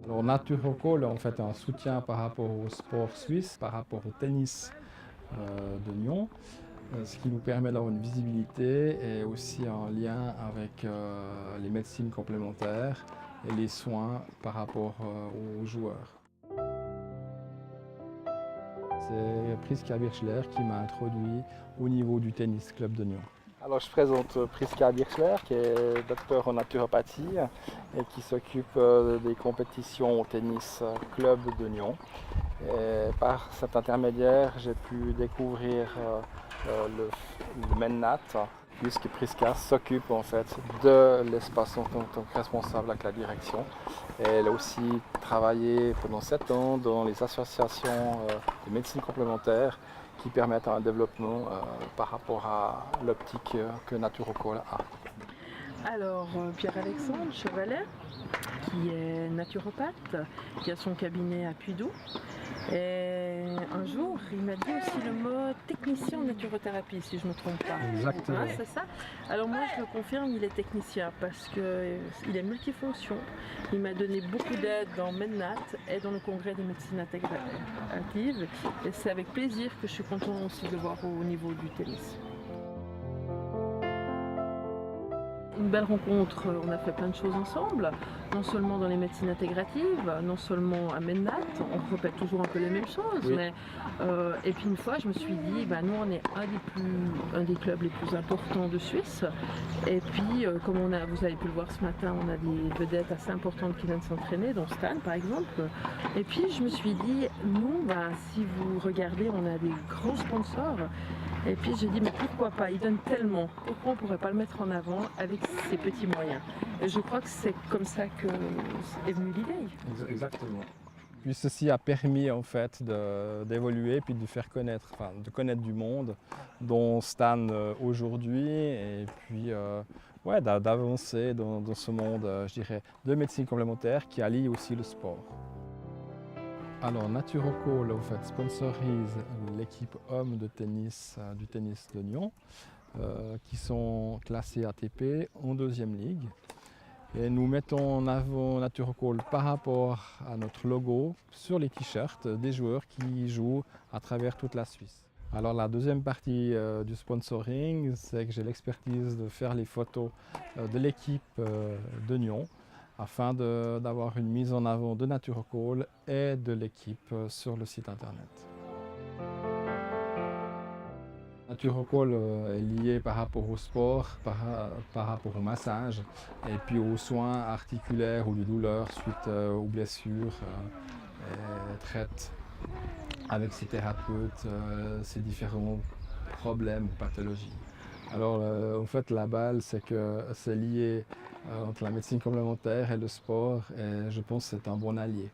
Alors Naturocall en fait un soutien par rapport au sport suisse, par rapport au tennis de Nyon, ce qui nous permet d'avoir une visibilité et aussi un lien avec les médecines complémentaires et les soins par rapport aux joueurs. C'est Priska Birchler qui m'a introduit au niveau du tennis club de Nyon. Alors je présente Priska Birchler qui est docteur en naturopathie et qui s'occupe des compétitions au tennis club de Nyon. Et par cet intermédiaire, j'ai pu découvrir le MENNAT, puisque Priska s'occupe en fait de l'espace en tant que responsable avec la direction. Et elle a aussi travaillé pendant 7 ans dans les associations de médecine complémentaire qui permettent un développement par rapport à l'optique que Naturocall a. Alors, Pierre-Alexandre Chevalet, qui est naturopathe, qui a son cabinet à Puydou. Et un jour, il m'a dit aussi le mot technicien en naturothérapie, si je ne me trompe pas. Exactement. Hein, c'est ça. Alors moi, je le confirme, il est technicien parce qu'il est multifonction. Il m'a donné beaucoup d'aide dans MENNAT et dans le congrès des médecines intégratives. Et c'est avec plaisir que je suis content aussi de le voir au niveau du tennis. Une belle rencontre, on a fait plein de choses ensemble, non seulement dans les médecines intégratives, non seulement à MENNAT, on répète toujours un peu les mêmes choses, Oui. mais et puis une fois je me suis dit, nous on est un des clubs les plus importants de Suisse, et puis comme vous avez pu le voir ce matin, on a des vedettes assez importantes qui viennent s'entraîner, dont Stan par exemple, et puis je me suis dit, nous, si vous regardez, on a des grands sponsors. Et puis j'ai dit, mais pourquoi pas, il donne tellement, pourquoi on ne pourrait pas le mettre en avant avec ses petits moyens? Et je crois que c'est comme ça que est venue l'idée. Exactement. Puis ceci a permis en fait d'évoluer puis de faire connaître, de connaître du monde, dont Stan aujourd'hui, et puis d'avancer dans ce monde, je dirais, de médecine complémentaire qui allie aussi le sport. Alors Naturocall en fait sponsorise l'équipe homme de tennis du tennis de Nyon, qui sont classés ATP en deuxième ligue. Et nous mettons en avant Naturocall par rapport à notre logo sur les t-shirts des joueurs qui jouent à travers toute la Suisse. Alors la deuxième partie du sponsoring, c'est que j'ai l'expertise de faire les photos de l'équipe de Nyon afin d'avoir une mise en avant de Naturocall et de l'équipe sur le site internet. Naturocall est lié par rapport au sport, par rapport au massage et puis aux soins articulaires ou de douleurs suite aux blessures et traite avec ses thérapeutes ces différents problèmes ou pathologies. Alors en fait la balle c'est que c'est lié entre la médecine complémentaire et le sport et je pense que c'est un bon allié.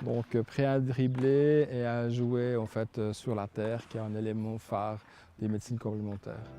Donc prêt à dribbler et à jouer en fait sur la terre qui est un élément phare des médecines complémentaires.